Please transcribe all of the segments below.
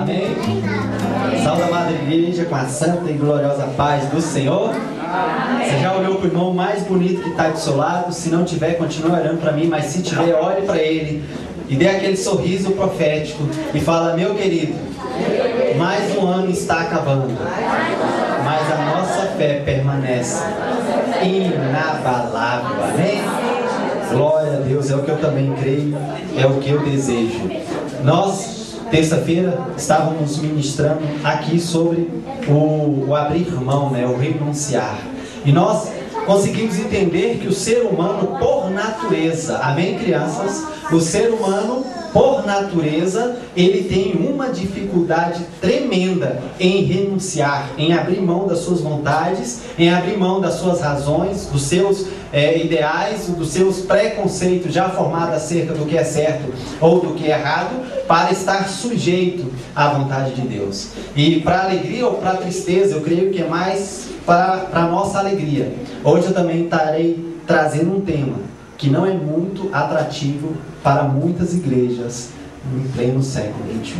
Amém? Salve a amada igreja com a santa e gloriosa paz do Senhor. Você já olhou para o irmão mais bonito que está do seu lado? Se não tiver, continue olhando para mim, mas se tiver, olhe para ele e dê aquele sorriso profético e fala: meu querido, mais um ano está acabando, mas a nossa fé permanece inabalável. Amém? Glória a Deus, é o que eu também creio, é o que eu desejo. Nós, terça-feira, estávamos ministrando aqui sobre o abrir mão, o renunciar. E nós conseguimos entender que o ser humano, por natureza, amém, crianças? O ser humano, por natureza, ele tem uma dificuldade tremenda em renunciar, em abrir mão das suas vontades, em abrir mão das suas razões, dos seus ideais, dos seus preconceitos já formados acerca do que é certo ou do que é errado, para estar sujeito à vontade de Deus. E para alegria ou para tristeza, eu creio que é mais para a nossa alegria. Hoje eu também estarei trazendo um tema que não é muito atrativo para muitas igrejas em pleno século XXI.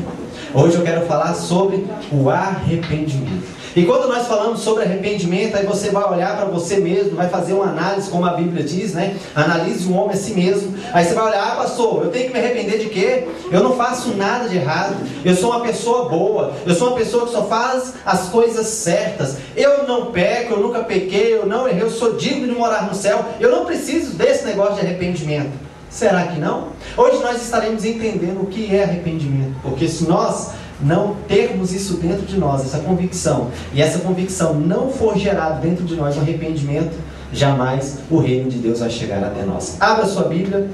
Hoje eu quero falar sobre o arrependimento. E quando nós falamos sobre arrependimento, aí você vai olhar para você mesmo, vai fazer uma análise, como a Bíblia diz, né? Analise o homem a si mesmo. Aí você vai olhar: pastor, eu tenho que me arrepender de quê? Eu não faço nada de errado. Eu sou uma pessoa boa. Eu sou uma pessoa que só faz as coisas certas. Eu não peco, eu nunca pequei, eu não errei, eu sou digno de morar no céu. Eu não preciso desse negócio de arrependimento. Será que não? Hoje nós estaremos entendendo o que é arrependimento. Porque se nós não termos isso dentro de nós, essa convicção, e essa convicção não for gerada dentro de nós um arrependimento, jamais o reino de Deus vai chegar até nós. Abra sua Bíblia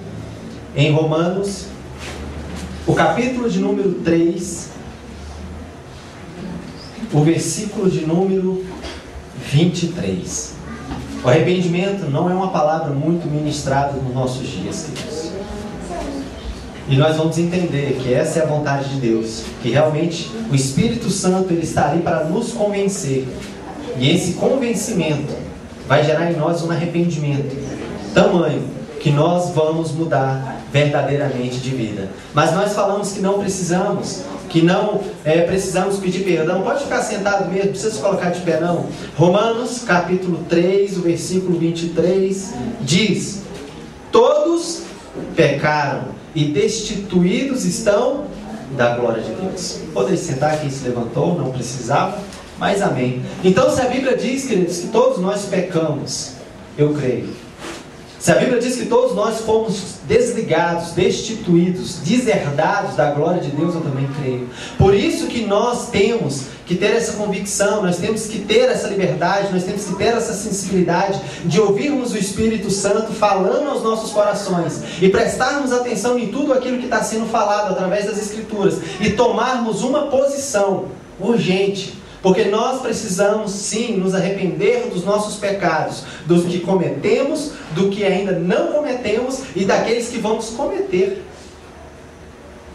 em Romanos, o capítulo de número 3, o versículo de número 23. O arrependimento não é uma palavra muito ministrada nos nossos dias, queridos. E nós vamos entender que essa é a vontade de Deus, que realmente o Espírito Santo, ele está ali para nos convencer. E esse convencimento vai gerar em nós um arrependimento tamanho que nós vamos mudar verdadeiramente de vida. Mas nós falamos que não precisamos, que não precisamos pedir perdão. Pode ficar sentado mesmo, não precisa se colocar de pé não. Romanos capítulo 3, o versículo 23 diz: todos pecaram e destituídos estão da glória de Deus. Poderia sentar, quem se levantou, não precisava, mas amém. Então, se a Bíblia diz, queridos, que todos nós pecamos, eu creio. Se a Bíblia diz que todos nós fomos desligados, destituídos, deserdados da glória de Deus, eu também creio. Por isso que nós temos que ter essa convicção, nós temos que ter essa liberdade, nós temos que ter essa sensibilidade de ouvirmos o Espírito Santo falando aos nossos corações e prestarmos atenção em tudo aquilo que está sendo falado através das Escrituras e tomarmos uma posição urgente. Porque nós precisamos sim nos arrepender dos nossos pecados, dos que cometemos, do que ainda não cometemos e daqueles que vamos cometer.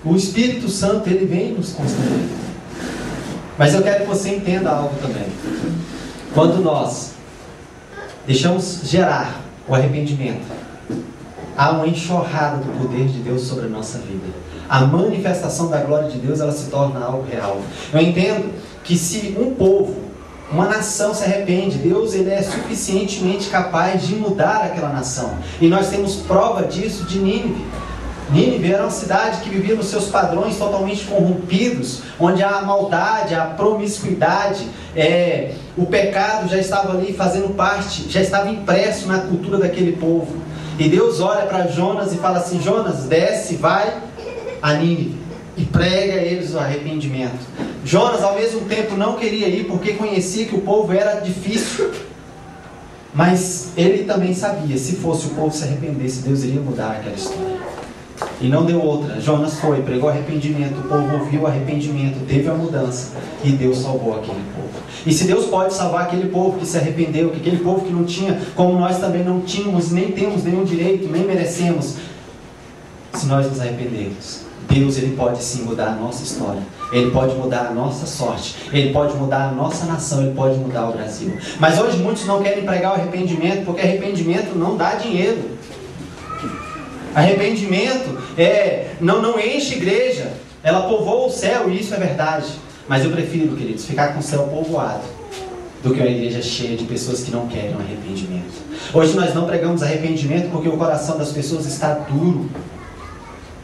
O Espírito Santo, ele vem nos constranger. Mas eu quero que você entenda algo também. Quando nós deixamos gerar o arrependimento, há uma enxurrada do poder de Deus sobre a nossa vida. A manifestação da glória de Deus, ela se torna algo real. Eu entendo que se um povo, uma nação se arrepende, Deus, ele é suficientemente capaz de mudar aquela nação. E nós temos prova disso de Nínive. Nínive era uma cidade que vivia nos seus padrões totalmente corrompidos, onde a maldade, a promiscuidade, o pecado já estava ali fazendo parte, já estava impresso na cultura daquele povo. E Deus olha para Jonas e fala assim: Jonas, desce, vai a Nínive e prega a eles o arrependimento. Jonas, ao mesmo tempo, não queria ir porque conhecia que o povo era difícil. Mas ele também sabia, se fosse o povo se arrependesse, Deus iria mudar aquela história. E não deu outra. Jonas foi, pregou arrependimento, o povo ouviu o arrependimento, teve a mudança e Deus salvou aquele povo. E se Deus pode salvar aquele povo que se arrependeu, que aquele povo que não tinha, como nós também não tínhamos, nem temos nenhum direito, nem merecemos, se nós nos arrependermos, Deus, ele pode sim mudar a nossa história. Ele pode mudar a nossa sorte. Ele pode mudar a nossa nação. Ele pode mudar o Brasil. Mas hoje muitos não querem pregar o arrependimento, porque arrependimento não dá dinheiro. Arrependimento não enche igreja. ela povoa o céu, e isso é verdade. Mas eu prefiro, queridos, ficar com o céu povoado do que uma igreja cheia de pessoas que não querem um arrependimento. Hoje nós não pregamos arrependimento porque o coração das pessoas está duro,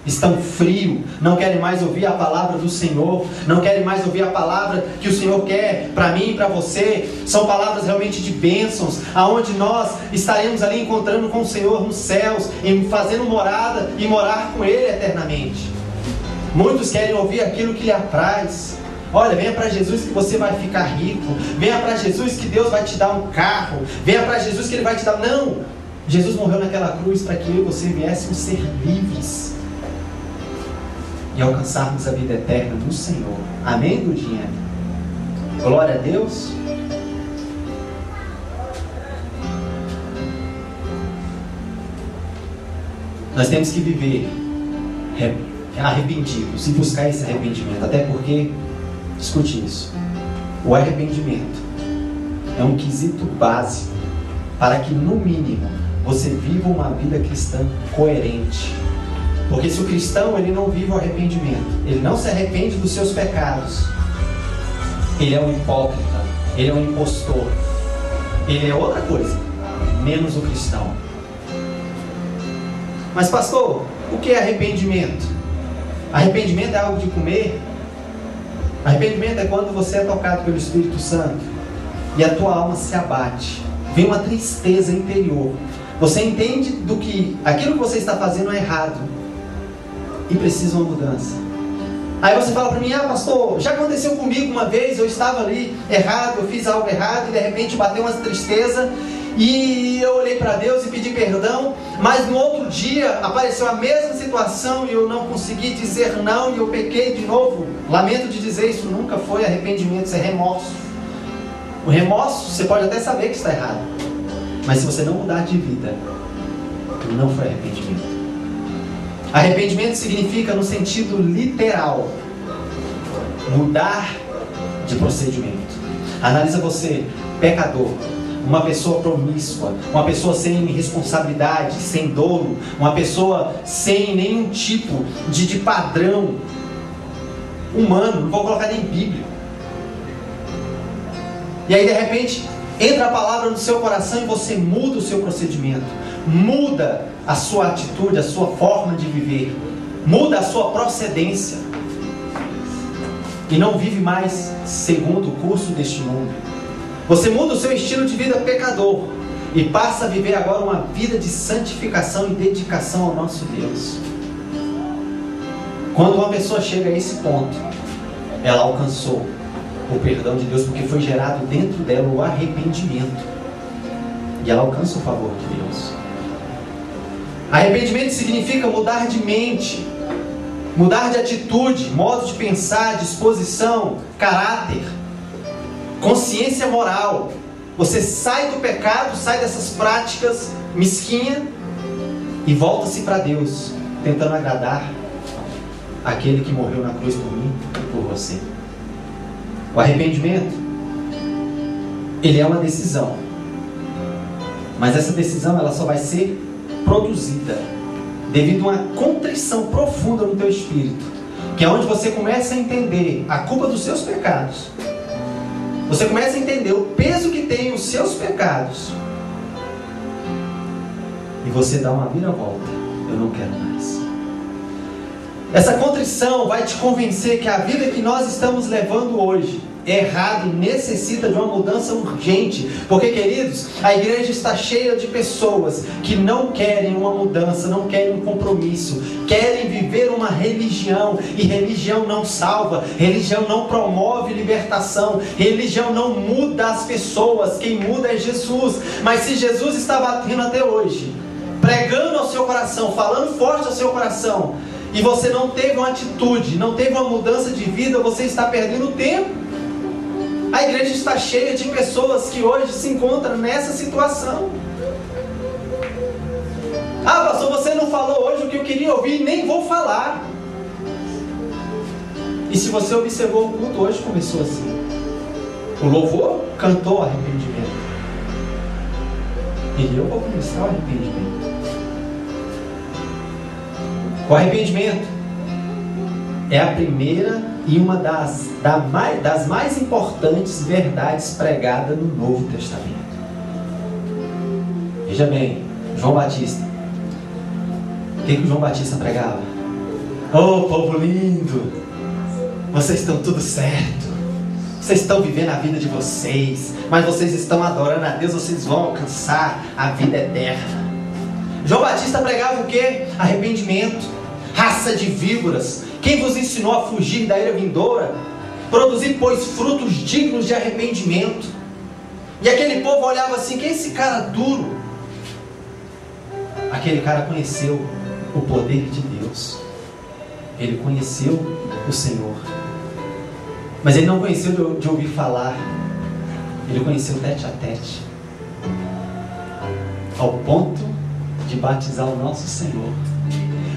estão frio, não querem mais ouvir a palavra do Senhor, não querem mais ouvir a palavra que o Senhor quer para mim e para você. São palavras realmente de bênçãos, aonde nós estaremos ali encontrando com o Senhor nos céus, e fazendo morada e morar com Ele eternamente. Muitos querem ouvir aquilo que lhe apraz. Olha, venha para Jesus que você vai ficar rico. Venha para Jesus que Deus vai te dar um carro. Venha para Jesus que Ele vai te dar... Não! Jesus morreu naquela cruz para que eu e você viéssemos ser livres e alcançarmos a vida eterna no Senhor. Amém, Gudinha? Glória a Deus. Nós temos que viver arrependidos e buscar esse arrependimento. Até porque, escute isso, o arrependimento é um quesito básico para que, no mínimo, você viva uma vida cristã coerente. Porque se o cristão ele não vive o arrependimento, ele não se arrepende dos seus pecados, ele é um hipócrita, ele é um impostor, ele é outra coisa, menos o cristão. Mas pastor, o que é arrependimento? Arrependimento é algo de comer? Arrependimento é quando você é tocado pelo Espírito Santo e a tua alma se abate, vem uma tristeza interior, você entende do que aquilo que você está fazendo é errado e precisa uma mudança. Aí você fala para mim: ah, pastor, já aconteceu comigo uma vez, eu estava ali errado, eu fiz algo errado e de repente bateu uma tristeza e eu olhei para Deus e pedi perdão, mas no outro dia apareceu a mesma situação e eu não consegui dizer não e eu pequei de novo. Lamento de dizer, isso nunca foi arrependimento, isso é remorso. O remorso, você pode até saber que está errado, mas se você não mudar de vida, não foi arrependimento. Arrependimento significa, no sentido literal, mudar de procedimento. Analisa você, pecador, uma pessoa promíscua, uma pessoa sem responsabilidade, sem dolo, uma pessoa sem nenhum tipo de padrão humano, não vou colocar nem bíblico. E aí de repente entra a palavra no seu coração e você muda o seu procedimento, muda a sua atitude, a sua forma de viver, muda a sua procedência e não vive mais segundo o curso deste mundo. Você muda o seu estilo de vida pecador e passa a viver agora uma vida de santificação e dedicação ao nosso Deus. Quando uma pessoa chega a esse ponto, ela alcançou o perdão de Deus, porque foi gerado dentro dela o arrependimento e ela alcança o favor de Deus. Arrependimento significa mudar de mente, mudar de atitude, modo de pensar, disposição, caráter, consciência moral. Você sai do pecado, sai dessas práticas mesquinhas e volta-se para Deus, tentando agradar aquele que morreu na cruz por mim e por você. O arrependimento, ele é uma decisão, mas essa decisão ela só vai ser produzida devido a uma contrição profunda no teu espírito, que é onde você começa a entender a culpa dos seus pecados. Você começa a entender o peso que tem os seus pecados e você dá uma viravolta. Eu não quero mais. Essa contrição vai te convencer que a vida que nós estamos levando hoje é errada e necessita de uma mudança urgente. Porque, queridos, a igreja está cheia de pessoas que não querem uma mudança, não querem um compromisso, querem viver uma religião, e religião não salva, religião não promove libertação, religião não muda as pessoas, quem muda é Jesus. Mas se Jesus está batendo até hoje, pregando ao seu coração, falando forte ao seu coração, e você não teve uma atitude, não teve uma mudança de vida, você está perdendo tempo. A igreja está cheia de pessoas que hoje se encontram nessa situação. Ah, pastor, você não falou hoje o que eu queria ouvir, nem vou falar. E se você observou o culto hoje, começou assim. O louvor cantou arrependimento. E eu vou começar o arrependimento. O arrependimento, é a primeira e uma das mais importantes verdades pregadas no Novo Testamento. Veja bem, João Batista. O que João Batista pregava? Oh, povo lindo, vocês estão tudo certo, vocês estão vivendo a vida de vocês, mas vocês estão adorando a Deus, vocês vão alcançar a vida eterna. João Batista pregava o quê? Arrependimento. Raça de víboras, quem vos ensinou a fugir da ira vindoura? Produzir, pois, frutos dignos de arrependimento. E aquele povo olhava assim: quem é esse cara duro? Aquele cara conheceu o poder de Deus, ele conheceu o Senhor, mas ele não conheceu de ouvir falar, ele conheceu tete a tete, ao ponto de batizar o nosso Senhor.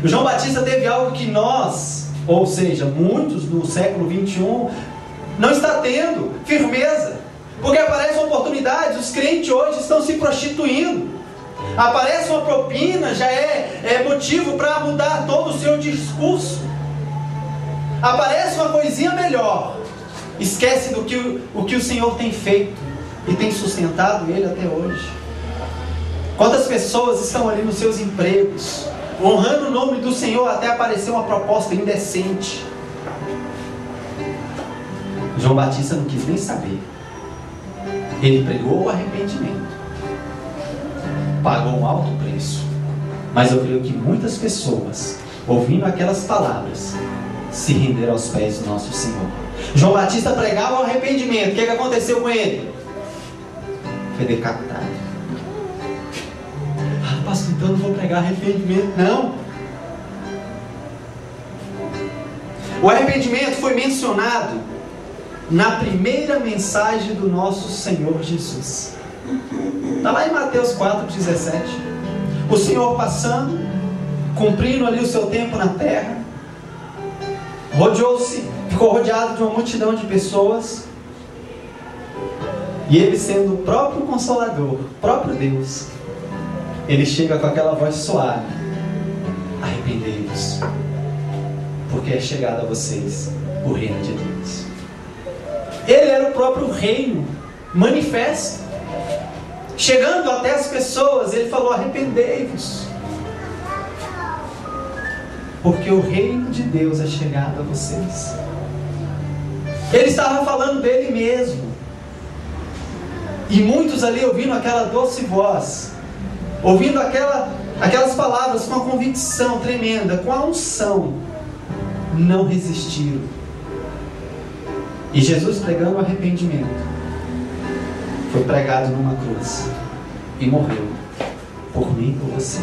O João Batista teve algo que nós, ou seja, muitos do século 21, não está tendo: firmeza. Porque aparecem oportunidades, os crentes hoje estão se prostituindo. Aparece uma propina, já é motivo para mudar todo o seu discurso. Aparece uma coisinha melhor, esquece do que o Senhor tem feito e tem sustentado ele até hoje. Quantas pessoas estão ali nos seus empregos, honrando o nome do Senhor, até aparecer uma proposta indecente. João Batista não quis nem saber. Ele pregou o arrependimento, pagou um alto preço, mas eu creio que muitas pessoas, ouvindo aquelas palavras, se renderam aos pés do nosso Senhor. João Batista pregava o arrependimento. O que aconteceu com ele? Foi decapitado. Ah, pastor, então não vou pregar arrependimento, não. O arrependimento foi mencionado na primeira mensagem do nosso Senhor Jesus. Está lá em Mateus 4,17. O Senhor passando, cumprindo ali o seu tempo na terra, ficou rodeado de uma multidão de pessoas, e ele, sendo o próprio Consolador, o próprio Deus, ele chega com aquela voz suave: arrependei-vos, porque é chegado a vocês o reino de Deus. Ele era o próprio reino manifesto, chegando até as pessoas. Ele falou: arrependei-vos, porque o reino de Deus é chegado a vocês. Ele estava falando dele mesmo, e muitos ali ouvindo aquela doce voz, ouvindo aquelas palavras com a convicção tremenda, com a unção, não resistiram. E Jesus, pregando o arrependimento, foi pregado numa cruz e morreu por mim e por você.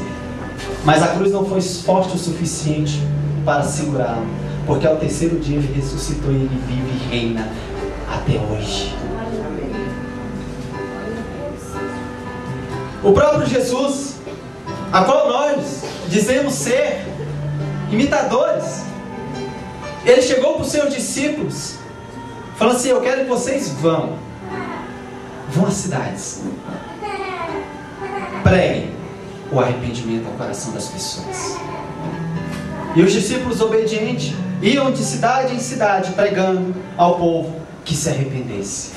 Mas a cruz não foi forte o suficiente para segurá-lo, porque ao terceiro dia ele ressuscitou e ele vive e reina até hoje. O próprio Jesus, a qual nós dizemos ser imitadores, ele chegou para os seus discípulos falando assim: eu quero que vocês vão às cidades, preguem o arrependimento ao coração das pessoas. E os discípulos obedientes iam de cidade em cidade pregando ao povo que se arrependesse.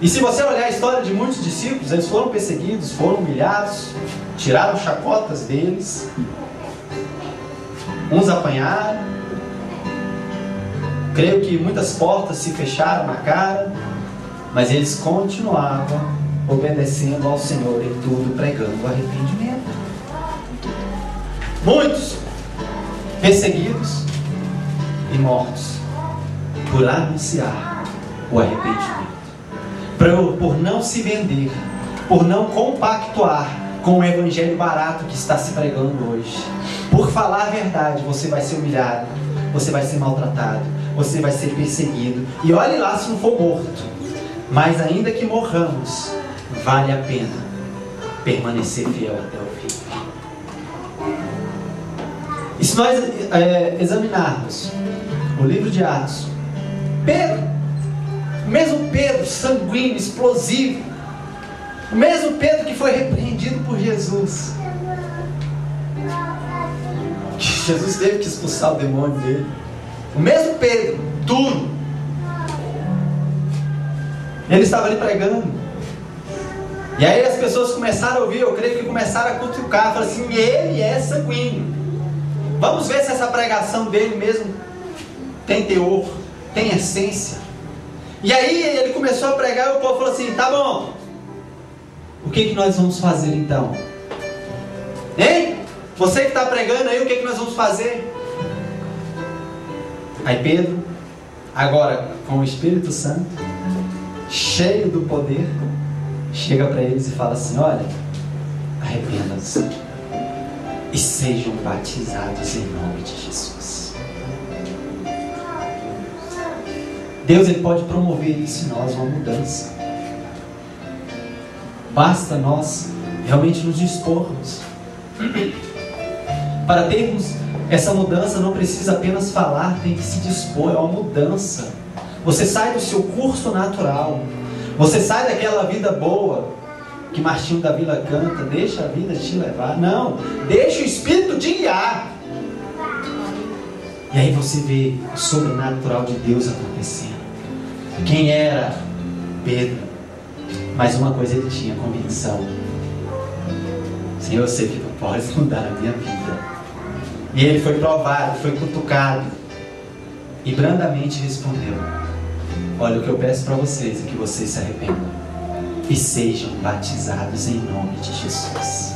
E se você olhar a história de muitos discípulos, eles foram perseguidos, foram humilhados, tiraram chacotas deles, uns apanharam, creio que muitas portas se fecharam na cara, mas eles continuavam obedecendo ao Senhor em tudo, pregando o arrependimento. Muitos perseguidos e mortos por anunciar o arrependimento, por não se vender, por não compactuar com o evangelho barato que está se pregando hoje. Por falar a verdade, você vai ser humilhado, você vai ser maltratado, você vai ser perseguido, e olhe lá se não for morto. Mas ainda que morramos, vale a pena permanecer fiel até o fim. E se nós examinarmos o livro de Atos, Pedro, o mesmo Pedro sanguíneo, explosivo, o mesmo Pedro que foi repreendido por Jesus, que Jesus teve que expulsar o demônio dele, O mesmo Pedro, duro. Ele estava ali pregando. E aí as pessoas começaram a ouvir, eu creio que começaram a cutucar, falaram assim, ele é sanguíneo. Vamos ver se essa pregação dele mesmo tem teor, tem essência. E aí ele começou a pregar e o povo falou assim, tá bom, o que nós vamos fazer então? Hein? Você que está pregando aí, o que nós vamos fazer? Aí Pedro, agora com o Espírito Santo, cheio do poder, chega para eles e fala assim, olha, arrependam-se e sejam batizados em nome de Jesus. Deus, Ele pode promover isso em nós, uma mudança. Basta nós realmente nos dispormos. Para termos essa mudança, não precisa apenas falar, tem que se dispor, é uma mudança. Você sai do seu curso natural, você sai daquela vida boa, que Martinho da Vila canta, deixa a vida te levar. Não, deixa o Espírito te guiar. E aí você vê o sobrenatural de Deus acontecendo. Quem era Pedro? Mas uma coisa ele tinha, convicção. Senhor, eu sei que tu podes mudar a minha vida. E ele foi provado, foi cutucado. E brandamente respondeu, olha, o que eu peço para vocês é que vocês se arrependam e sejam batizados em nome de Jesus.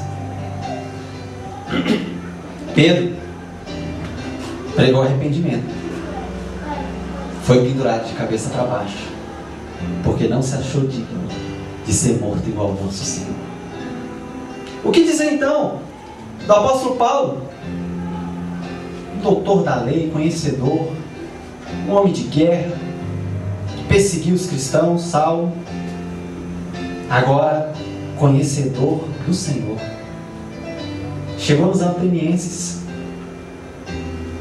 Pedro pregou arrependimento. Foi pendurado de cabeça para baixo, porque não se achou digno de ser morto igual ao nosso Senhor. O que dizer então do apóstolo Paulo? Um doutor da lei, conhecedor, um homem de guerra, que perseguiu os cristãos, Saulo, agora conhecedor do Senhor. Chegou nos Atenienses,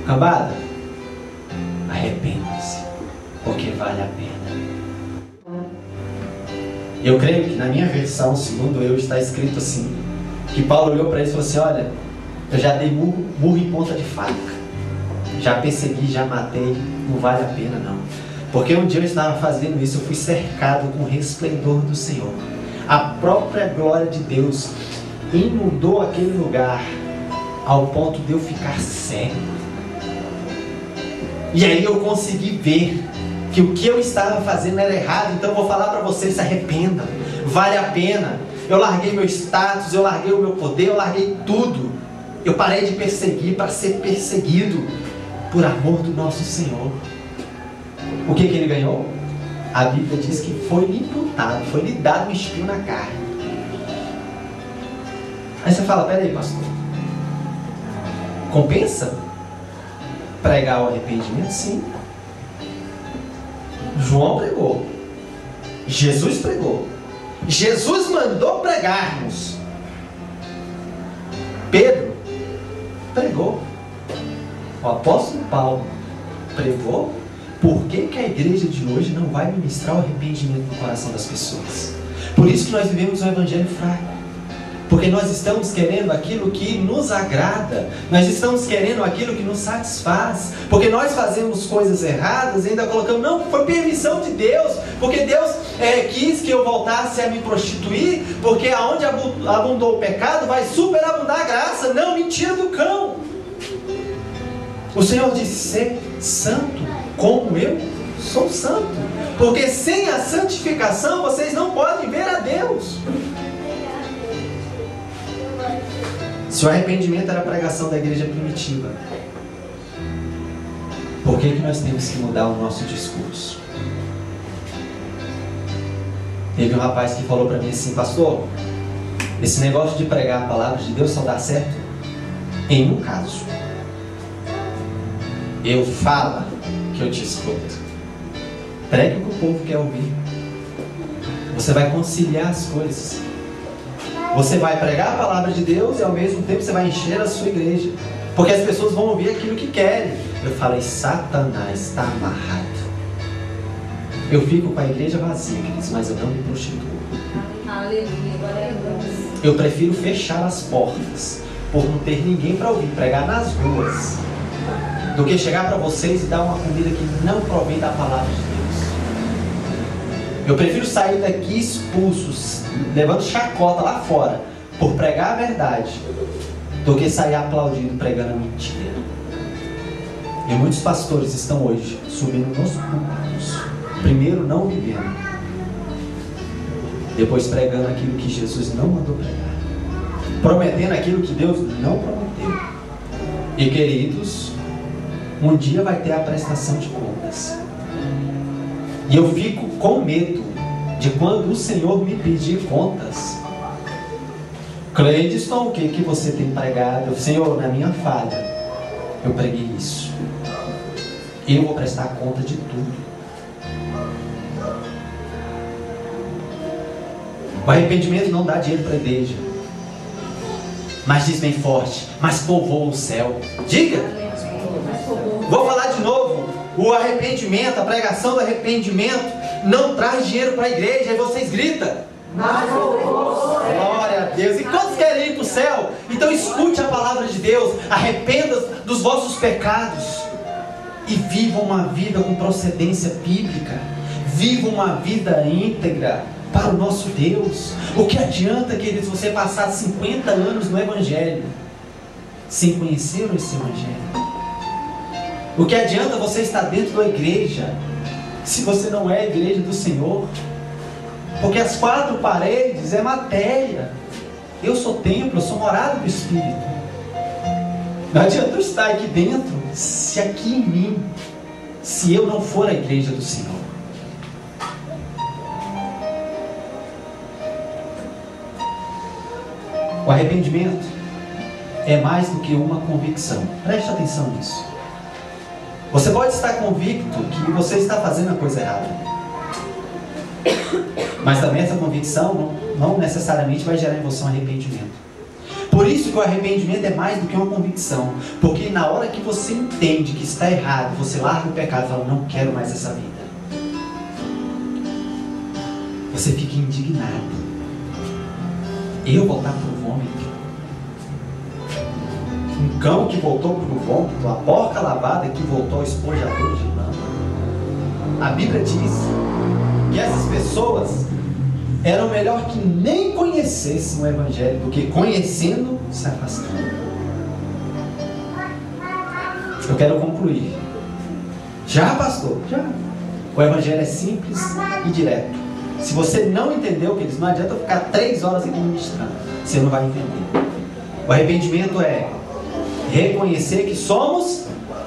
cambada, arrependa-se, porque vale a pena. Eu creio que na minha versão, segundo eu, está escrito assim, que Paulo olhou para eles e falou assim, olha, eu já dei murro em ponta de faca, já persegui, já matei, não vale a pena não. Porque um dia eu estava fazendo isso, eu fui cercado com o resplendor do Senhor. A própria glória de Deus inundou aquele lugar ao ponto de eu ficar cego. E aí eu consegui ver que o que eu estava fazendo era errado. Então eu vou falar para vocês, se arrependam, vale a pena. Eu larguei meu status, eu larguei o meu poder, eu larguei tudo. Eu parei de perseguir para ser perseguido por amor do nosso Senhor. O que ele ganhou? A Bíblia diz que foi-lhe imputado, foi-lhe dado um espinho na carne. Aí você fala, peraí, pastor, compensa pregar o arrependimento? Sim. João pregou, Jesus pregou, Jesus mandou pregarmos. Pedro pregou, o apóstolo Paulo pregou. Por que a igreja de hoje não vai ministrar o arrependimento no coração das pessoas? Por isso que nós vivemos um evangelho fraco. Porque nós estamos querendo aquilo que nos agrada. Nós estamos querendo aquilo que nos satisfaz. Porque nós fazemos coisas erradas e ainda colocamos, não, foi permissão de Deus. Porque Deus quis que eu voltasse a me prostituir. Porque aonde abundou o pecado, vai superabundar a graça. Não, mentira do cão. O Senhor disse, ser santo como eu sou santo. Porque sem a santificação vocês não podem ver a Deus. Se o arrependimento era a pregação da igreja primitiva, por que nós temos que mudar o nosso discurso? Teve um rapaz que falou para mim assim, pastor, esse negócio de pregar a palavra de Deus só dá certo em um caso. Eu falo que eu te escuto. Pregue o que o povo quer ouvir. Você vai conciliar as coisas. Você vai pregar a palavra de Deus e ao mesmo tempo você vai encher a sua igreja. Porque as pessoas vão ouvir aquilo que querem. Eu falei, Satanás está amarrado. Eu fico com a igreja vazia, queridos, mas eu não me prostituo. Aleluia, glória a Deus. Eu prefiro fechar as portas por não ter ninguém para ouvir, pregar nas ruas. do que chegar para vocês e dar uma comida que não provém da palavra de Deus. Eu prefiro sair daqui expulsos, levando chacota lá fora, por pregar a verdade, do que sair aplaudindo pregando a mentira. E muitos pastores estão hoje subindo nos púlpitos, primeiro não vivendo, depois pregando aquilo que Jesus não mandou pregar, prometendo aquilo que Deus não prometeu. E queridos, um dia vai ter a prestação de contas. E eu fico com medo de quando o Senhor me pedir contas. Cleidson, o que você tem pregado? Senhor, na minha falha, eu preguei isso. Eu vou prestar conta de tudo. O arrependimento não dá dinheiro para a igreja, mas diz bem forte, mas povoa o céu. Diga! Vou falar de novo. O arrependimento, a pregação do arrependimento não traz dinheiro para a igreja. Aí vocês gritam, glória a Deus. E quantos querem ir para o céu? Então escute a palavra de Deus, arrependa dos vossos pecados e viva uma vida com procedência bíblica. Viva uma vida íntegra para o nosso Deus. O que adianta, queridos, você passar 50 anos no Evangelho sem conhecer esse Evangelho? O que adianta você estar dentro da igreja se você não é a igreja do Senhor? Porque as quatro paredes é matéria. Eu sou templo, eu sou morada do Espírito. Não adianta eu estar aqui dentro se aqui em mim, se eu não for a igreja do Senhor. O arrependimento é mais do que uma convicção. Preste atenção nisso. Você pode estar convicto que você está fazendo a coisa errada, mas também essa convicção não necessariamente vai gerar em você um arrependimento. Por isso que o arrependimento é mais do que uma convicção. Porque na hora que você entende que está errado, você larga o pecado e fala, não quero mais essa vida. Você fica indignado. Eu voltar para o vômito? Um cão que voltou para o vômito, a porca lavada que voltou ao esponjador de lama. A Bíblia diz que essas pessoas eram melhor que nem conhecessem o Evangelho do que conhecendo, se afastando. Eu quero concluir. Já, pastor? Já. O Evangelho é simples e direto. Se você não entendeu, queridos, não adianta ficar 3 horas aqui ministrando. Você não vai entender. O arrependimento é reconhecer que somos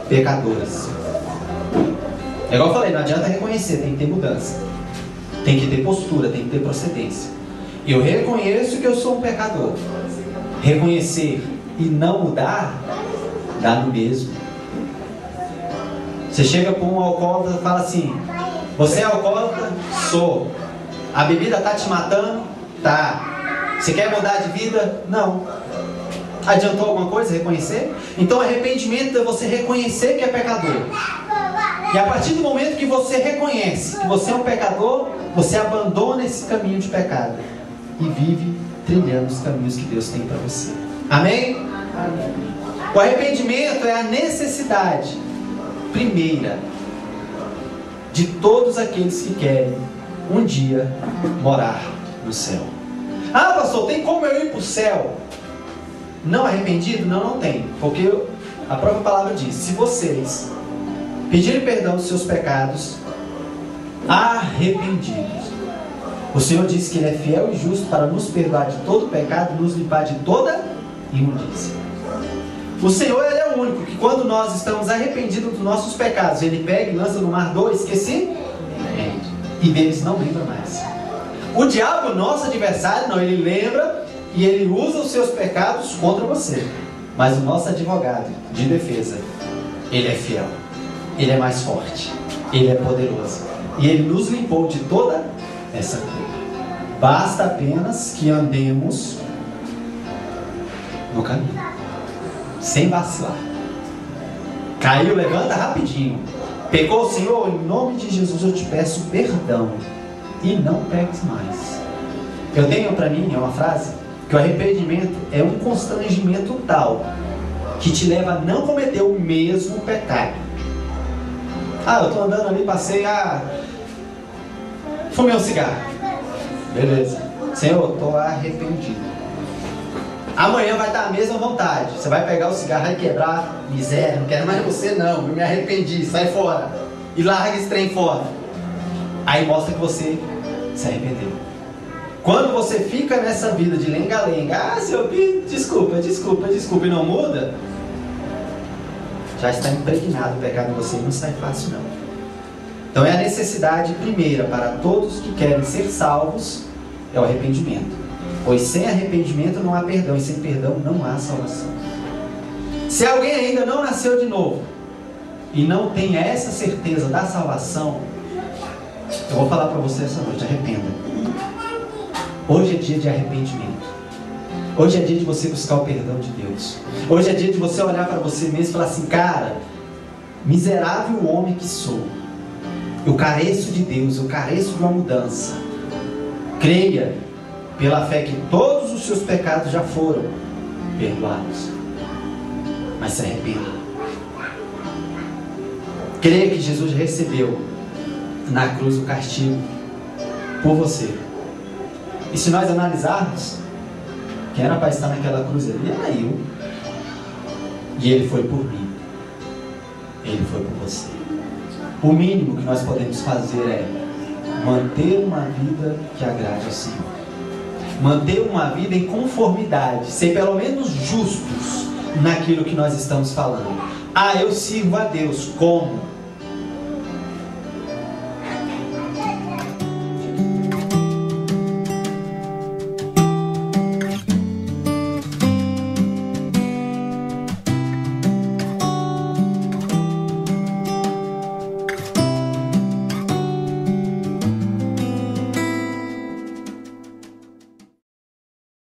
pecadores. É igual eu falei, não adianta reconhecer, tem que ter mudança. Tem que ter postura, tem que ter procedência. Eu reconheço que eu sou um pecador. Reconhecer e não mudar, dá no mesmo. Você chega para um alcoólatra e fala assim, você é alcoólatra? Sou. A bebida está te matando? Tá. Você quer mudar de vida? Não. Adiantou alguma coisa reconhecer? Então arrependimento é você reconhecer que é pecador. E a partir do momento que você reconhece que você é um pecador, você abandona esse caminho de pecado e vive trilhando os caminhos que Deus tem para você. Amém? Amém. O arrependimento é a necessidade primeira de todos aqueles que querem um dia morar no céu. Ah, pastor, tem como eu ir para o céu não arrependido? Não, não tem. Porque a própria palavra diz, se vocês pedirem perdão dos seus pecados arrependidos, o Senhor disse que Ele é fiel e justo para nos perdoar de todo pecado e nos limpar de toda imundícia. O Senhor, Ele é o único que quando nós estamos arrependidos dos nossos pecados, Ele pega e lança no mar do esquecimento e deles não lembra mais. O diabo, nosso adversário, não, ele lembra e ele usa os seus pecados contra você. Mas o nosso advogado de defesa, ele é fiel, ele é mais forte, ele é poderoso e ele nos limpou de toda essa culpa. Basta apenas que andemos no caminho, sem vacilar. Caiu, levanta rapidinho. Pecou, Senhor, em nome de Jesus eu te peço perdão e não peques mais. Eu tenho para mim uma frase que o arrependimento é um constrangimento tal que te leva a não cometer o mesmo pecado. Eu estou andando ali, passei, fumei um cigarro. Beleza. Senhor, estou arrependido. Amanhã vai estar a mesma vontade. Você vai pegar o cigarro e quebrar. Miséria, não quero mais você não. Eu me arrependi, sai fora. E larga esse trem fora. Aí mostra que você se arrependeu. Quando você fica nessa vida de lenga-lenga, Senhor, desculpa, e não muda, já está impregnado o pecado em você e não sai fácil não. Então é a necessidade primeira para todos que querem ser salvos, é o arrependimento. Pois sem arrependimento não há perdão, e sem perdão não há salvação. Se alguém ainda não nasceu de novo e não tem essa certeza da salvação, eu vou falar para você essa noite: arrependa. Hoje é dia de arrependimento. Hoje é dia de você buscar o perdão de Deus. Hoje é dia de você olhar para você mesmo e falar assim: cara, miserável homem que sou, eu careço de Deus, eu careço de uma mudança. Creia pela fé que todos os seus pecados já foram perdoados, mas se arrependa. Creia que Jesus recebeu na cruz o castigo por você. E se nós analisarmos, quem era para estar naquela cruz ali era eu. E Ele foi por mim. Ele foi por você. O mínimo que nós podemos fazer é manter uma vida que agrade ao Senhor. Manter uma vida em conformidade. Ser pelo menos justos naquilo que nós estamos falando. Eu sirvo a Deus como?